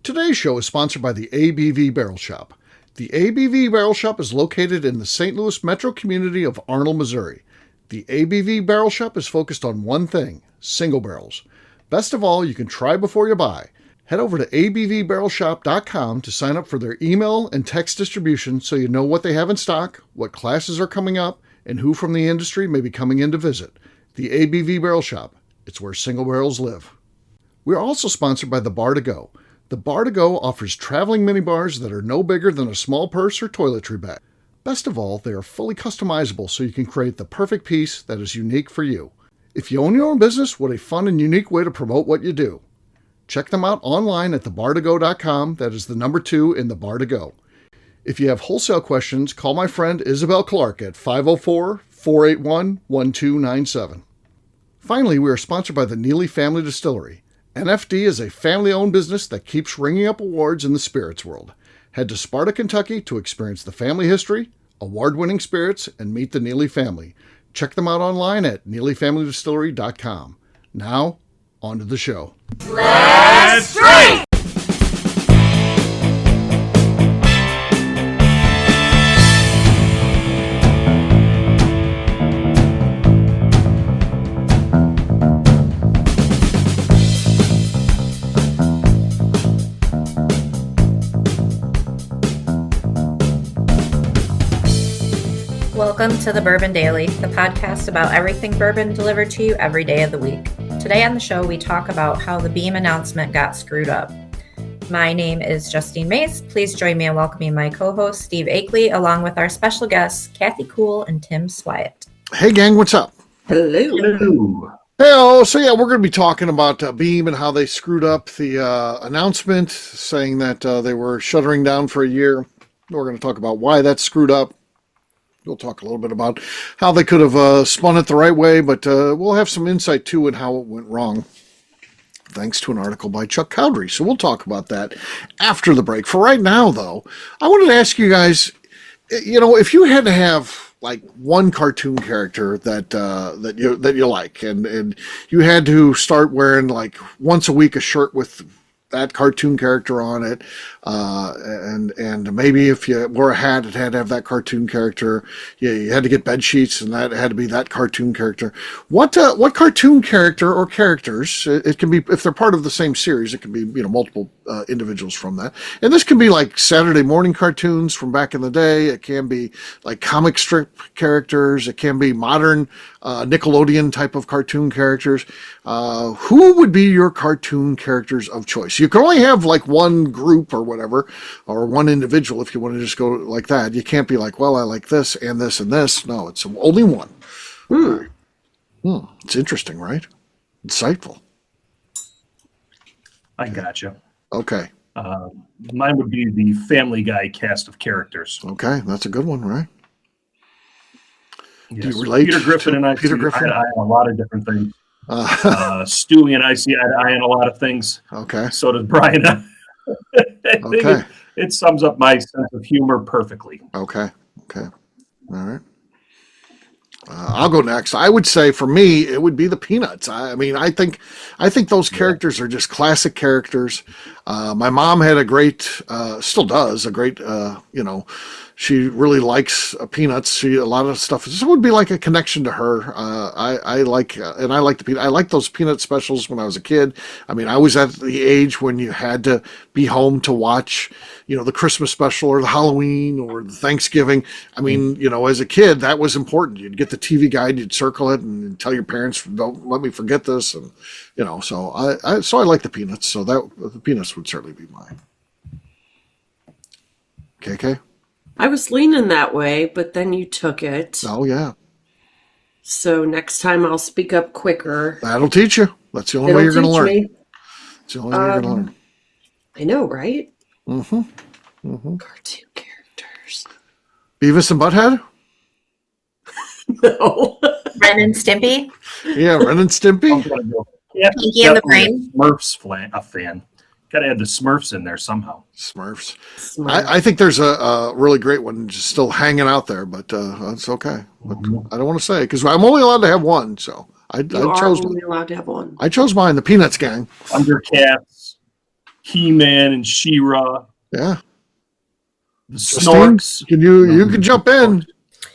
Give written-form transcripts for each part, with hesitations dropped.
Today's show is sponsored by the ABV Barrel Shop. The ABV Barrel Shop is located in the St. Louis metro community of Arnold, Missouri. The ABV Barrel Shop is focused on one thing: single barrels. Best of all, you can try before you buy. Head over to abvbarrelshop.com to sign up for their email and text distribution so you know what they have in stock, what classes are coming up, and who from the industry may be coming in to visit. The ABV Barrel Shop. It's where single barrels live. We are also sponsored by the Bar to Go. The Bar to Go offers traveling minibars that are no bigger than a small purse or toiletry bag. Best of all, they are fully customizable so you can create the perfect piece that is unique for you. If you own your own business, what a fun and unique way to promote what you do. Check them out online at thebar2go.com. That is the number 2 in the Bar to Go. If you have wholesale questions, call my friend Isabel Clark at 504-481-1297. Finally, we are sponsored by the Neely Family Distillery. NFD is a family-owned business that keeps ringing up awards in the spirits world. Head to Sparta, Kentucky to experience the family history, award-winning spirits, and meet the Neely family. Check them out online at neelyfamilydistillery.com. Now, on to the show. Let's drink! Welcome to the Bourbon Daily, the podcast about everything bourbon delivered to you every day of the week. Today on the show, we talk about how the Beam announcement got screwed up. My name is Justine Mace. Please join me in welcoming my co-host, Steve Akeley, along with our special guests, Kathy Cool and Tim Swyatt. Hey, gang, what's up? Hello. Hey, so yeah, we're going to be talking about Beam and how they screwed up the announcement, saying that they were shuttering down for a year. We're going to talk about why that's screwed up. We'll talk a little bit about how they could have spun it the right way, but we'll have some insight, too, in how it went wrong, thanks to an article by Chuck Cowdery. So we'll talk about that after the break. For right now, though, I wanted to ask you guys, you know, if you had to have like one cartoon character that you like, and you had to start wearing like once a week a shirt with that cartoon character on it, and maybe if you wore a hat, it had to have that cartoon character. You had to get bed sheets, and that had to be that cartoon character. What cartoon character or characters? It can be, if they're part of the same series, it can be, you know, multiple individuals from that. And this can be like Saturday morning cartoons from back in the day. It can be like comic strip characters. It can be modern Nickelodeon type of cartoon characters. Who would be your cartoon characters of choice? You can only have like one group or whatever, or one individual if you want to just go like that. You can't be like, well, I like this and this and this. No, it's only one. It's interesting, right? Insightful. I gotcha. Okay. Mine would be the Family Guy cast of characters. Okay, that's a good one, right? Yes. Do you relate Peter Griffin and I Peter see Griffin? eye on a lot of different things. Stewie and I see eye on a lot of things. Okay. So does Brian. I think Okay. it sums up my sense of humor perfectly. Okay. All right. I'll go next. I would say for me, it would be the Peanuts. I mean, I think those characters are just classic characters. My mom had a great, still does, a great, you know, she really likes Peanuts. A lot of stuff. This would be like a connection to her. I like the Peanut. I like those Peanut specials when I was a kid. I mean, I was at the age when you had to be home to watch, you know, the Christmas special or the Halloween or the Thanksgiving. I mean, you know, as a kid, that was important. You'd get the TV guide, you'd circle it, and tell your parents, "Don't let me forget this." And you know, so I like the Peanuts. So the Peanuts would certainly be mine. KK. I was leaning that way, but then you took it. Oh, yeah. So next time I'll speak up quicker. That'll teach you. That's the only way you're going to learn. It's the only way you're going to learn. I know, right? Mm-hmm. Cartoon characters. Beavis and Butthead? No. Ren and Stimpy, Yeah, Ren and Stimpy. Yeah, Pinky and the Brain. Smurfs a fan. Got to add the Smurfs in there somehow. Smurfs. Smurf. I think there's a really great one just still hanging out there, but that's okay. But I don't want to say because I'm only allowed to have one, so I You are chose only allowed to have one. I chose mine, the Peanuts gang. Thundercats. He-Man and She-Ra, Yeah. the Justine, Snorks. you can jump in.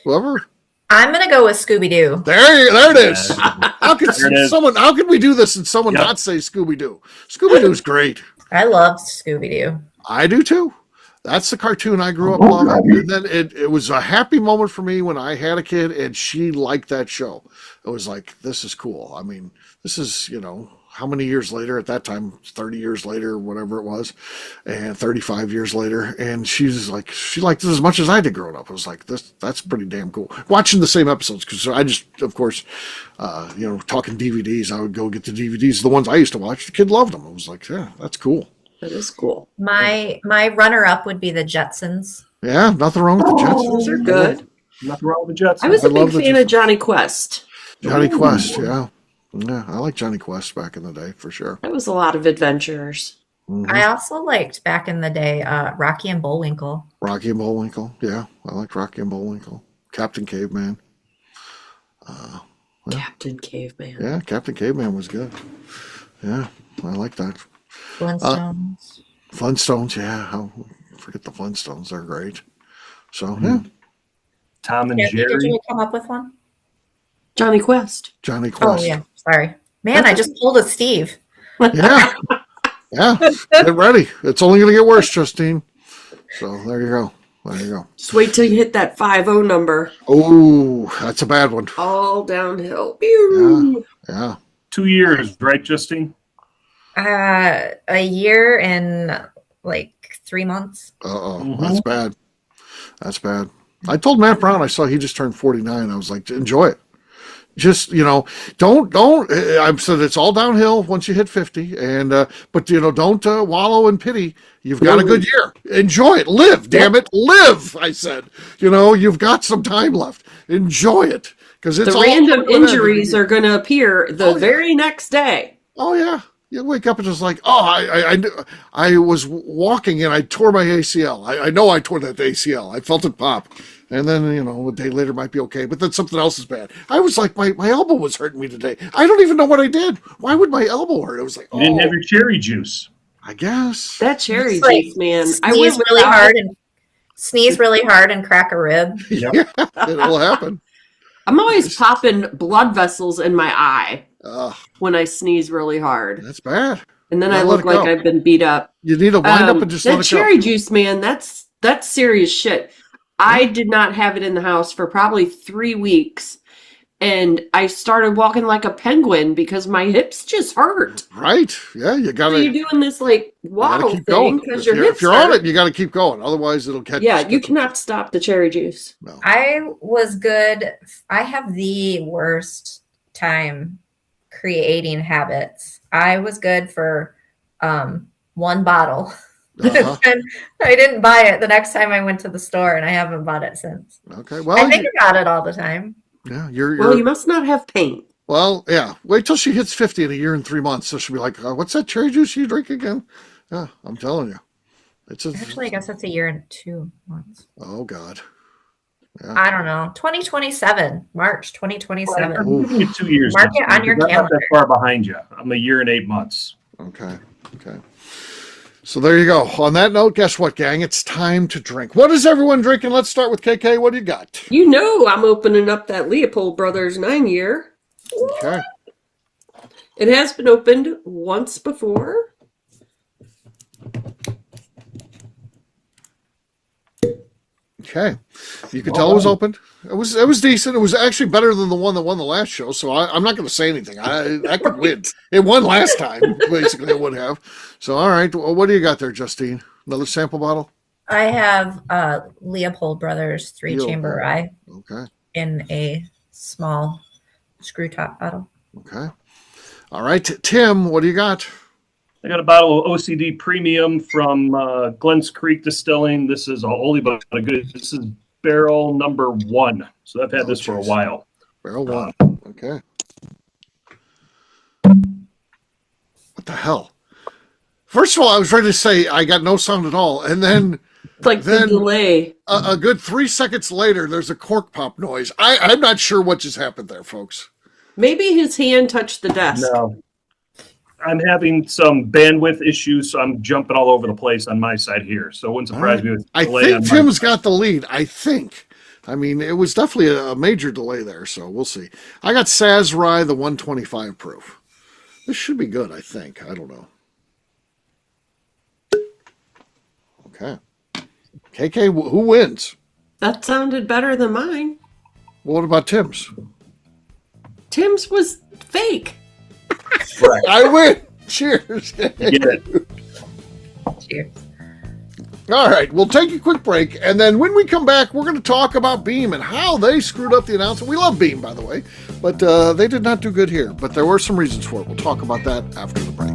Whoever. I'm gonna go with Scooby-Doo. There it is. Yeah. How could There it is. how could we do this and someone Yep. not say Scooby-Doo? Scooby-Doo's great. I loved Scooby-Doo. I do too. That's the cartoon I grew up loving. And then it was a happy moment for me when I had a kid and she liked that show. It was like, this is cool. I mean, this is, how many years later at that time, 30 years later, whatever it was, and 35 years later. And she's like, she liked it as much as I did growing up. I was like, that's pretty damn cool. Watching the same episodes. Cause I just, of course, talking DVDs, I would go get the DVDs. The ones I used to watch, the kid loved them. I was like, yeah, that's cool. That is cool. My runner-up would be the Jetsons. Yeah, nothing wrong with the Jetsons. Those are good. Nothing wrong with the Jets. I was a big love the fan of Johnny Quest. Johnny Quest, yeah. Yeah, I like Johnny Quest back in the day for sure. That was a lot of adventures. Mhm. I also liked back in the day Rocky and Bullwinkle. Rocky and Bullwinkle, yeah. I liked Rocky and Bullwinkle. Captain Caveman. Captain Caveman. Yeah, Captain Caveman was good. Yeah, I like that. Flintstones. Flintstones, yeah. Forget the Flintstones. They're great. So, yeah. Tom and Kathy, Jerry. did you come up with one? Johnny Quest. Johnny Quest. Oh, yeah. Sorry. Man, I just pulled a Steve. Yeah. Yeah. Get ready. It's only going to get worse, Justine. So, there you go. There you go. Just wait till you hit that 50 number. Oh, that's a bad one. All downhill. Pew. Yeah. 2 years, right, Justine? A year and like 3 months. Uh-oh. Mhm. That's bad. That's bad. I told Matt Brown, I saw he just turned 49. I was like, enjoy it. Just, don't, I've said it's all downhill once you hit 50. And, but, don't wallow in pity. You've got a good year. Enjoy it. Live, damn it. Live, I said. You've got some time left. Enjoy it. Because it's The all random injuries are going to appear the very next day. Oh, yeah. You wake up and just like, I was walking and I tore my ACL. I know I tore that ACL. I felt it pop. And then, a day later might be okay. But then something else is bad. I was like, my elbow was hurting me today. I don't even know what I did. Why would my elbow hurt? I was like, You didn't have your cherry juice. I guess. That cherry Just, like, juice, man. I Sneeze went really without hard it. and sneeze really hard and crack a rib. Yeah, it'll happen. I'm always popping blood vessels in my eye Ugh, when I sneeze really hard. that's bad. And then Yeah, I let look it like go. I've been beat up. You need to wind up and just that let it go. cherry juice, man, that's serious shit. I did not have it in the house for probably 3 weeks. And I started walking like a penguin because my hips just hurt. Right. Yeah, you got So to you're doing this like waddle keep thing going. because If your you're, hips if you're on hurt. it, you got to keep going. Otherwise, it'll catch. Yeah, you cannot stop the cherry juice. No. I was good. I have the worst time creating habits. I was good for one bottle. Uh-huh. And I didn't buy it the next time I went to the store, and I haven't bought it since. Okay. Well, I think about it all the time. yeah, you're. Well, you must not have pain. Well, yeah. Wait till she hits 50 in a year and 3 months. So she'll be like, "What's that cherry juice you drink again?" Yeah, I'm telling you, it's a. Actually, I guess it's a year and 2 months. Oh God. I don't know. 2027, March 2027. I'm giving you 2 years. Mark it on your I'm not that calendar. far behind you. I'm a year and 8 months. Okay. Okay. So there you go. On that note, guess what, gang? It's time to drink. What is everyone drinking? Let's start with KK. What do you got? You know I'm opening up that Leopold Brothers 9-year. Okay. It has been opened once before. Okay. You could tell it was opened. It was decent. It was actually better than the one that won the last show. So I'm not going to say anything. I could win. It won last time. Basically, it would have. So all right. Well, what do you got there, Justine? Another sample bottle? I have Leopold Brothers 3-chamber rye Okay. in a small screw top bottle. Okay. All right. Tim, what do you got? I got a bottle of OCD Premium from Glens Creek Distilling. This is a only but a good. This is barrel number 1. So I've had this for a while. Barrel 1. Okay. What the hell? First of all, I was ready to say I got no sound at all. And then It's like the delay. a good 3 seconds later, there's a cork pop noise. I'm not sure what just happened there, folks. Maybe his hand touched the desk. No. I'm having some bandwidth issues, so I'm jumping all over the place on my side here. So it wouldn't surprise me with I delay think on my Tim's side. got the lead. I think. I mean, it was definitely a major delay there, so we'll see. I got Saz Rye, the 125 proof. This should be good, I think. I don't know. Okay. KK, who wins? That sounded better than mine. What about Tim's? Tim's was fake. Correct. I win. Cheers. Get it. Cheers. All right, we'll take a quick break, and then when we come back, we're going to talk about Beam and how they screwed up the announcement. We love Beam, by the way, but they did not do good here. But there were some reasons for it. We'll talk about that after the break.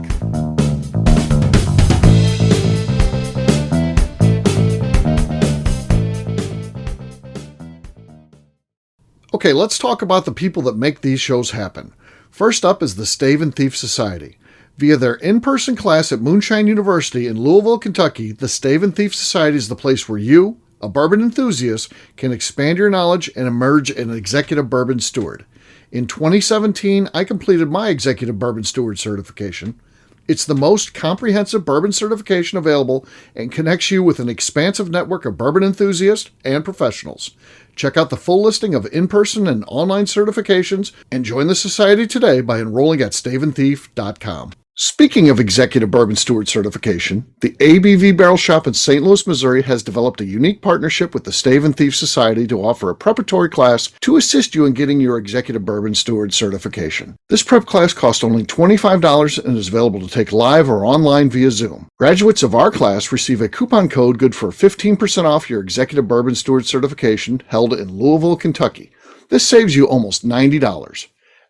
Okay, let's talk about the people that make these shows happen. First up is the Stave and Thief Society. Via their in-person class at Moonshine University in Louisville, Kentucky, the Stave and Thief Society is the place where you, a bourbon enthusiast, can expand your knowledge and emerge an executive bourbon steward. In 2017, I completed my executive bourbon steward certification. It's the most comprehensive bourbon certification available and connects you with an expansive network of bourbon enthusiasts and professionals. Check out the full listing of in-person and online certifications and join the society today by enrolling at staveandthief.com. Speaking of executive bourbon steward certification, the ABV Barrel Shop in St. Louis, Missouri has developed a unique partnership with the Stave and Thief Society to offer a preparatory class to assist you in getting your executive bourbon steward certification. This prep class costs only $25 and is available to take live or online via Zoom. Graduates of our class receive a coupon code good for 15% off your executive bourbon steward certification held in Louisville, Kentucky. This saves you almost $90.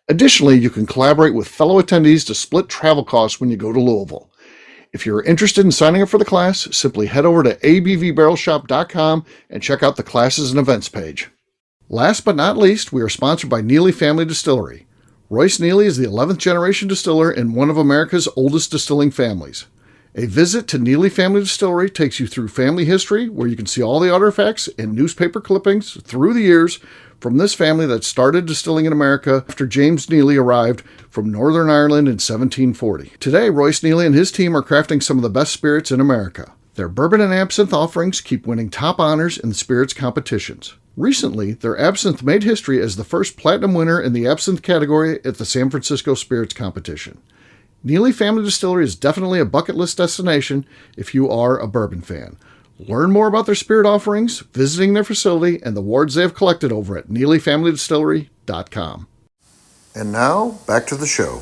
Additionally, you can collaborate with fellow attendees to split travel costs when you go to Louisville. If you're interested in signing up for the class, simply head over to abvbarrelshop.com and check out the classes and events page. Last but not least, we are sponsored by Neely Family Distillery. Royce Neely is the 11th generation distiller in one of America's oldest distilling families. A visit to Neely Family Distillery takes you through family history, where you can see all the artifacts and newspaper clippings through the years from this family that started distilling in America after James Neely arrived from Northern Ireland in 1740. Today, Royce Neely and his team are crafting some of the best spirits in America. Their bourbon and absinthe offerings keep winning top honors in the spirits competitions. Recently, their absinthe made history as the first platinum winner in the absinthe category at the San Francisco Spirits Competition. Neely Family Distillery is definitely a bucket list destination if you are a bourbon fan. Learn more about their spirit offerings, visiting their facility, and the awards they have collected over at NeelyFamilyDistillery.com. And now, back to the show.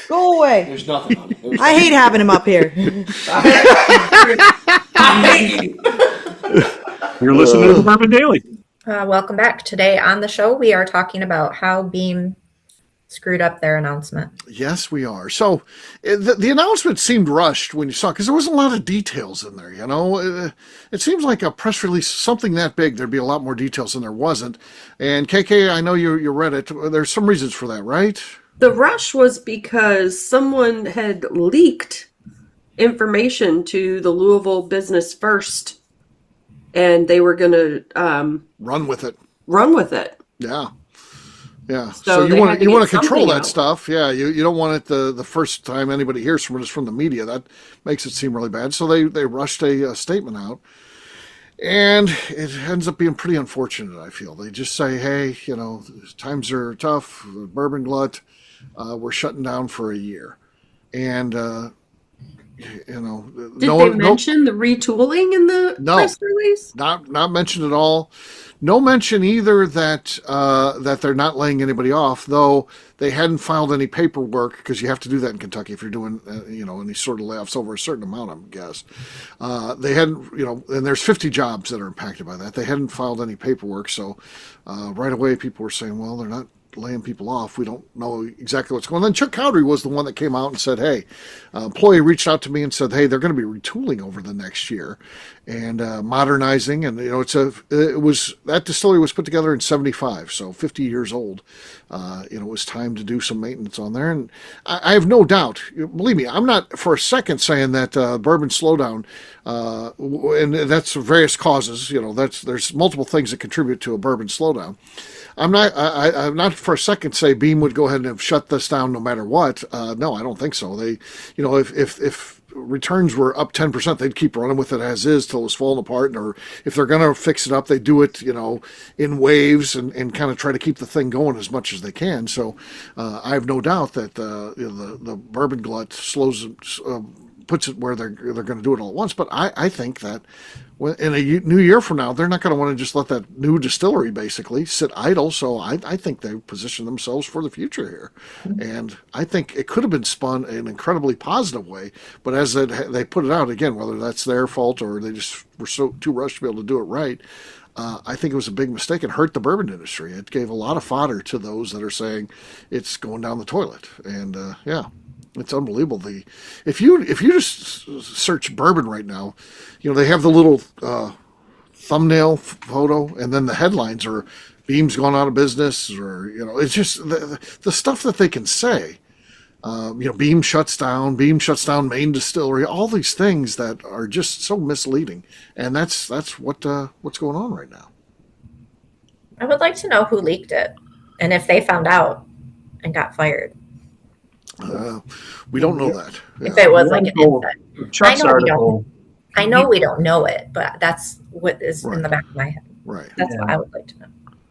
Go away. There's nothing on it. I hate having him up here. You're listening to the Bourbon Daily. Welcome back. Today on the show, we are talking about how Beam screwed up their announcement. Yes, we are. So the announcement seemed rushed when you saw it because there wasn't a lot of details in there, you know. It seems like a press release, something that big, there'd be a lot more details than there wasn't. And KK, I know you read it. There's some reasons for that, right? The rush was because someone had leaked information to the Louisville Business First, and they were going to Run with it. run with it. Yeah. Yeah. So you they want had to to get control something that out. stuff. Yeah. You don't want it the first time anybody hears from it is from the media. That makes it seem really bad. So they rushed a statement out. And it ends up being pretty unfortunate, I feel. They just say, hey, you know, times are tough, bourbon glut. We're shutting down for a year. And, you know, Did they mention the retooling in the press release? not mentioned at all. No mention either that they're not laying anybody off, though they hadn't filed any paperwork, because you have to do that in Kentucky if you're doing any sort of layoffs over a certain amount, I guess. They hadn't, and there's 50 jobs that are impacted by that. They hadn't filed any paperwork, so right away people were saying, well, they're not laying people off. We don't know exactly what's going on. Then Chuck Cowdery was the one that came out and said, hey, employee reached out to me and said, hey, they're going to be retooling over the next year and modernizing. And, that distillery was put together in 75, so 50 years old. It was time to do some maintenance on there. And I have no doubt, believe me, I'm not for a second saying that bourbon slowdown, and that's for various causes. There's multiple things that contribute to a bourbon slowdown. I'm not for a second say Beam would go ahead and have shut this down no matter what. No, I don't think so. They, if returns were up 10%, they'd keep running with it as is till it was falling apart. Or if they're going to fix it up, they do it, in waves and kind of try to keep the thing going as much as they can. So I have no doubt that the bourbon glut puts it where they're going to do it all at once. But I think that in a new year from now, they're not going to want to just let that new distillery basically sit idle. So I think they position themselves for the future here. And I think it could have been spun in an incredibly positive way. But as they put it out, again, whether that's their fault or they just were so too rushed to be able to do it right, I think it was a big mistake. It hurt the bourbon industry. It gave a lot of fodder to those that are saying it's going down the toilet. And it's unbelievable. If you just search bourbon right now, they have the little thumbnail photo, and then the headlines are Beam's gone out of business, or it's just the stuff that they can say. Beam shuts down main distillery, all these things that are just so misleading, and that's what's going on right now. I would like to know who leaked it and if they found out and got fired. We don't know that. If it was like an inside. Chuck's article. I know we don't know it, but that's what is in the back of my head. Right. That's what I would like to know.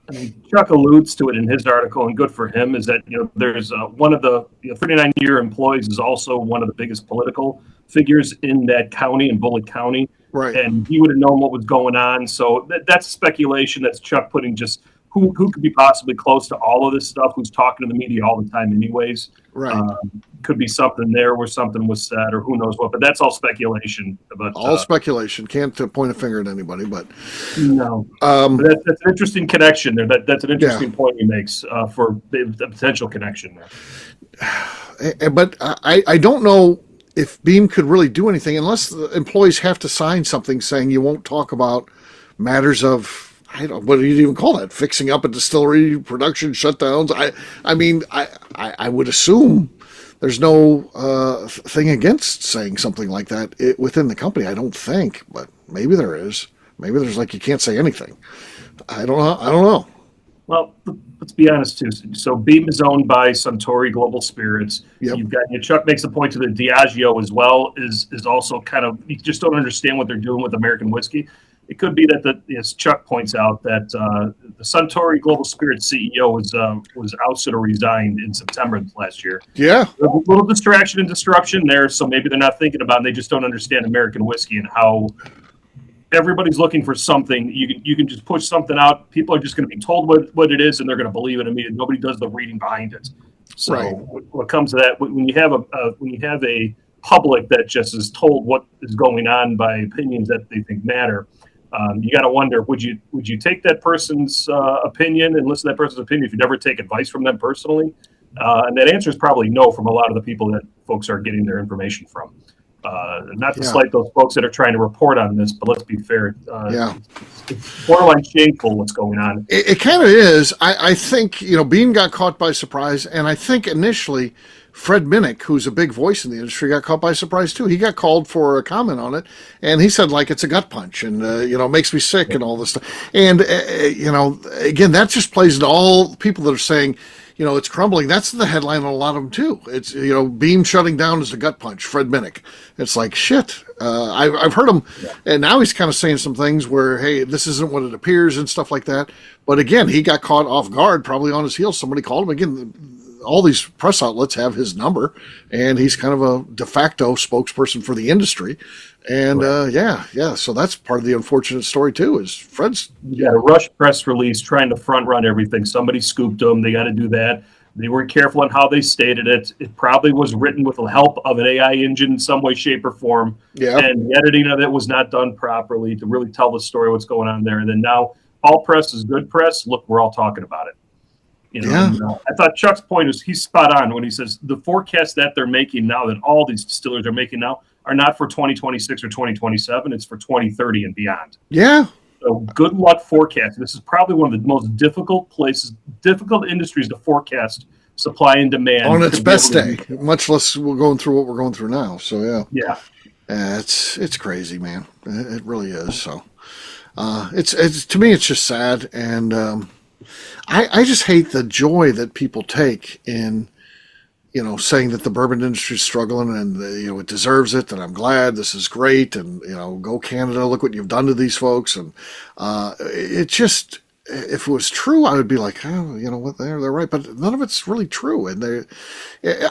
I mean, Chuck alludes to it in his article, and good for him, is that there's one of the 39-year employees is also one of the biggest political figures in that county, in Bullitt County. Right. And he would have known what was going on. So that's speculation. That's Chuck putting just who could be possibly close to all of this stuff, who's talking to the media all the time anyways. Right. Could be something there where something was said or who knows what, but that's all speculation. All speculation. Can't point a finger at anybody, but no. But that's an interesting connection there. That's an interesting point he makes for the potential connection there. But I don't know if Beam could really do anything unless the employees have to sign something saying you won't talk about matters of, what do you even call that? Fixing up a distillery, production shutdowns. I would assume there's no thing against saying something like that within the company. I don't think, but maybe there is. Maybe there's you can't say anything. I don't know. Well, let's be honest too. So Beam is owned by Suntory Global Spirits. Yep. You've got Chuck makes a point to the Diageo as well is also kind of, you just don't understand what they're doing with American whiskey. It could be that as Chuck points out, that the Suntory Global Spirits CEO was ousted or resigned in September last year. Yeah, a little distraction and disruption there, so maybe they're not thinking about it. And they just don't understand American whiskey and how everybody's looking for something. You can just push something out. People are just going to be told what it is, and they're going to believe it immediately. Nobody does the reading behind it. So right. What comes to that, when you have a public that just is told what is going on by opinions that they think matter. You got to wonder, would you take that person's opinion and listen to that person's opinion if you never take advice from them personally? And that answer is probably no from a lot of the people that folks are getting their information from. Not to slight those folks that are trying to report on this, but let's be fair. It's borderline shameful what's going on. It kind of is. I think, Beam got caught by surprise, and I think initially Fred Minnick, who's a big voice in the industry, got caught by surprise too. He got called for a comment on it, and he said it's a gut punch, and it makes me sick and all this stuff. And again, that just plays into all people that are saying, it's crumbling. That's the headline on a lot of them too. It's Beam shutting down is a gut punch. Fred Minnick. It's like shit. I've heard him, and now he's kind of saying some things where, hey, this isn't what it appears and stuff like that. But again, he got caught off guard, probably on his heels. Somebody called him again. All these press outlets have his number, and he's kind of a de facto spokesperson for the industry. And so that's part of the unfortunate story too. Is Fred's a rush press release trying to front run everything. Somebody scooped them. They got to do that. They weren't careful on how they stated it. It probably was written with the help of an AI engine in some way, shape, or form. Yeah. And the editing of it was not done properly to really tell the story, what's going on there. And then now all press is good press. Look, we're all talking about it. You know, Yeah. and, I thought Chuck's point is he's spot on when he says the forecast that they're making now, that all these distillers are making now, are not for 2026 or 2027. It's for 2030 and beyond. Yeah. So good luck forecasting. This is probably one of the most difficult industries to forecast supply and demand. On its to be best able day, to- much less we're going through what we're going through now. So yeah. Yeah. It's crazy, man. It really is. So, it's to me, it's just sad, and I just hate the joy that people take in, saying that the bourbon industry is struggling and it deserves it, and I'm glad, this is great, and go Canada, look what you've done to these folks, and it just. If it was true, I would be like, oh, you know what, they're right, but none of it's really true. And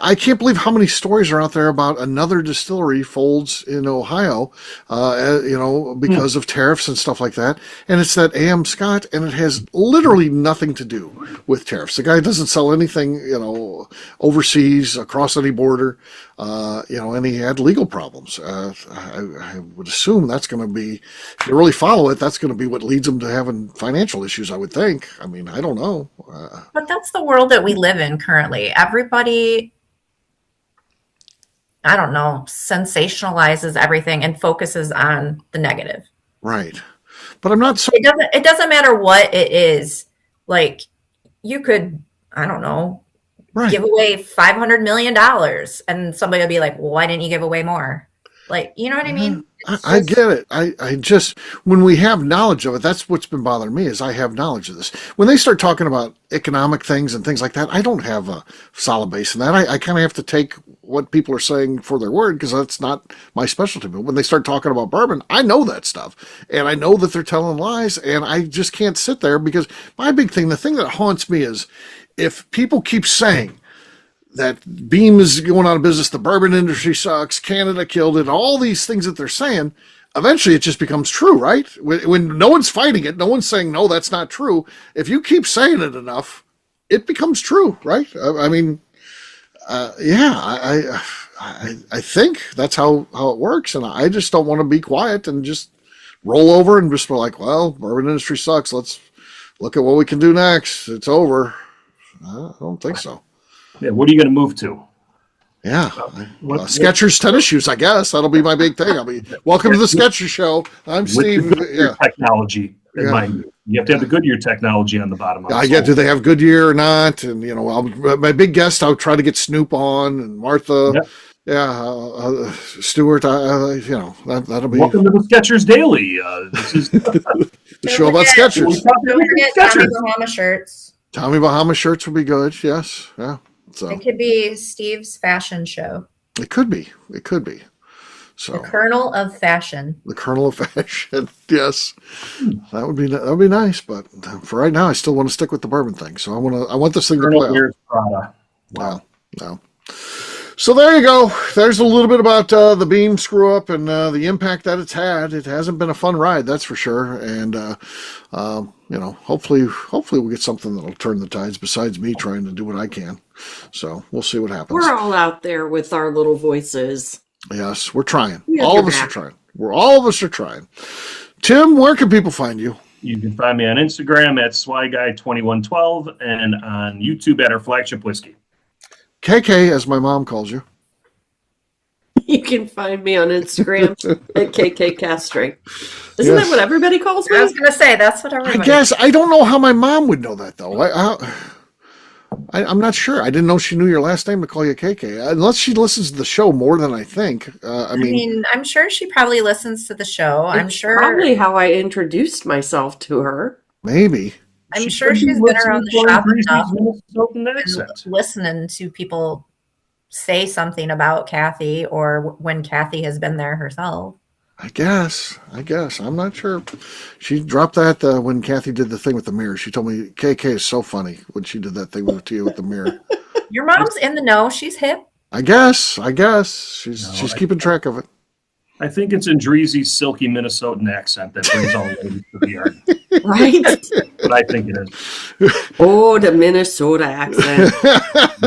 I can't believe how many stories are out there about another distillery folds in Ohio, because of tariffs and stuff like that. And it's that A.M. Scott, and it has literally nothing to do with tariffs. The guy doesn't sell anything, overseas, across any border, and he had legal problems. I would assume that's going to be, if you really follow it, that's going to be what leads him to having financial issues, I would think. I mean, I don't know. But that's the world that we live in currently. Everybody, I don't know, sensationalizes everything and focuses on the negative. Right. But I'm not so. It doesn't matter what it is. Like, you could, I don't know, Right. give away $500 million and somebody will be like, well, why didn't you give away more? Like, you know what I mean? I get it. I just, when we have knowledge of it, that's what's been bothering me, is I have knowledge of this. When they start talking about economic things and things like that, I don't have a solid base in that. I kind of have to take what people are saying for their word, because that's not my specialty. But when they start talking about bourbon, I know that stuff. And I know that they're telling lies, and I just can't sit there, because my big thing, the thing that haunts me is, if people keep saying that Beam is going out of business, the bourbon industry sucks, Canada killed it, all these things that they're saying, eventually it just becomes true, right? When no one's fighting it, no one's saying, no, that's not true. If you keep saying it enough, it becomes true, right? I mean, I think that's how it works, and I just don't want to be quiet and just roll over and just be like, well, bourbon industry sucks, let's look at what we can do next. It's over. I don't think so. Yeah. What are you going to move to? Yeah. Skechers tennis shoes, I guess. That'll be my big thing. I'll be, welcome to the Skechers show. I'm Steve. Yeah. Technology. In mind. You have to have the Goodyear technology on the bottom of it. I get, do they have Goodyear or not? And, my big guest, I'll try to get Snoop on, and Martha. Yep. Yeah. Stuart, that'll be. Welcome to the Skechers Daily. This is the show about Skechers. Don't forget Tommy Bahama shirts. Tommy Bahama shirts would be good. Yes. Yeah. So It could be Steve's fashion show. it could be. It could be. So The Colonel of Fashion. the Colonel of Fashion. Yes. That would be nice. But for right now, I still want to stick with the bourbon thing. So I want this thing to play out. Here's Prada. Wow. No. So there you go. There's a little bit about the Beam screw up and the impact that it's had. It hasn't been a fun ride, that's for sure. And hopefully we'll get something that'll turn the tides, besides me trying to do what I can. So we'll see what happens. We're all out there with our little voices. Yes, we're trying. We have All your of us are back. trying. All of us are trying. Tim, where can people find you? You can find me on Instagram at SwyGuy2112 and on YouTube at our flagship whiskey. KK, as my mom calls you. You can find me on Instagram at KK Castring. Isn't Yes. that what everybody calls I was me? going to say, that's what everybody. I guess I don't know how my mom would know that, though. I'm not sure. I didn't know she knew your last name to call you KK, unless she listens to the show more than I think. I mean, I'm sure she probably listens to the show. I'm It's sure. probably how I introduced myself to her. maybe. I'm sure she's been around the shop enough Minnesotan and accent. listening to people say something about Kathy, or when Kathy has been there herself. I guess. I'm not sure. She dropped that when Kathy did the thing with the mirror. She told me KK is so funny when she did that thing to you with the mirror. Your mom's in the know. She's hip. I guess. She's keeping track of it. I think it's Andreezy's silky Minnesotan accent that brings all the ladies to the yard. Right? But I think it is. Oh, the Minnesota accent.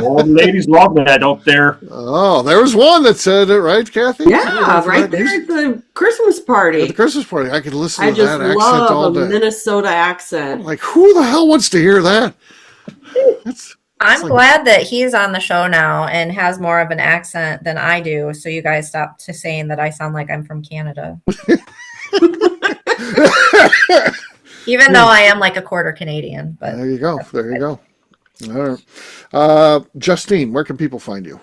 All the ladies love that up there. Oh, there was one that said it, right, Kathy? Yeah, right there at the Christmas At party. the Christmas party. I could listen I to just that accent all love a day. Minnesota accent. Like, who the hell wants to hear that? I'm like- glad that he's on the show now and has more of an accent than I do. So you guys stop to saying that I sound like I'm from Canada. Even though I am like a quarter Canadian. But There you go. There you go. All right. Justine, where can people find you?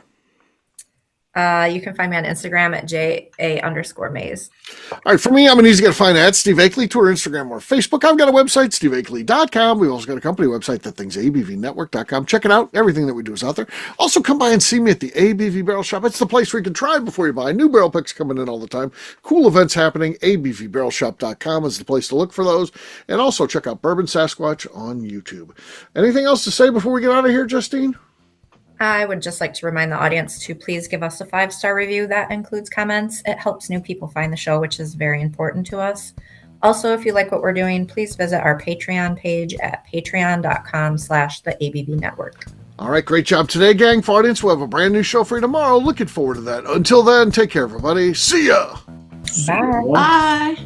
you can find me on Instagram at JA_Maze. All right, for me, I'm an easy guy to find at Steve Akeley, Twitter, Instagram, or Facebook. I've got a website, steveakeley.com. We've also got a company website, that thing's abvnetwork.com. Check it out. Everything that we do is out there. Also, come by and see me at the ABV Barrel Shop. It's the place where you can try before you buy. New barrel picks coming in all the time. Cool events happening. abvbarrelshop.com is the place to look for those. And also check out Bourbon Sasquatch on YouTube. Anything else to say before we get out of here, Justine? I would just like to remind the audience to please give us a 5-star review that includes comments. It helps new people find the show, which is very important to us. Also, if you like what we're doing, please visit our Patreon page at patreon.com/the ABV Network. All right, great job today, gang. For audience, we'll have a brand new show for you tomorrow. Looking forward to that. Until then, take care, everybody. See ya. Bye. Bye.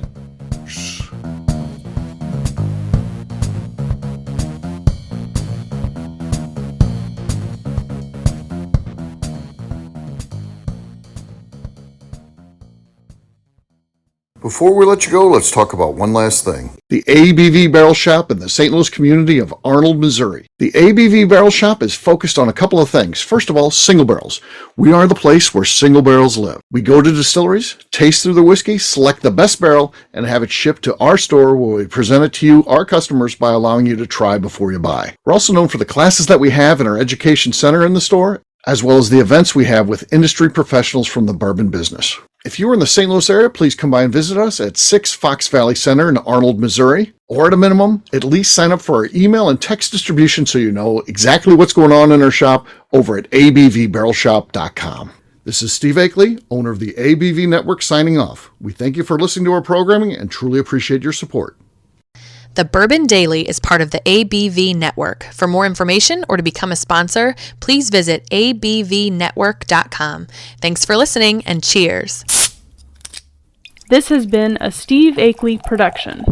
Before we let you go, let's talk about one last thing. The ABV Barrel Shop in the St. Louis community of Arnold, Missouri. The ABV Barrel Shop is focused on a couple of things. First of all, single barrels. We are the place where single barrels live. We go to distilleries, taste through the whiskey, select the best barrel, and have it shipped to our store where we present it to you, our customers, by allowing you to try before you buy. We're also known for the classes that we have in our education center in the store, as well as the events we have with industry professionals from the bourbon business. If you are in the St. Louis area, please come by and visit us at 6 Fox Valley Center in Arnold, Missouri. Or at a minimum, at least sign up for our email and text distribution so you know exactly what's going on in our shop over at abvbarrelshop.com. This is Steve Akeley, owner of the ABV Network, signing off. We thank you for listening to our programming and truly appreciate your support. The Bourbon Daily is part of the ABV Network. For more information or to become a sponsor, please visit abvnetwork.com. Thanks for listening and cheers. This has been a Steve Akeley production.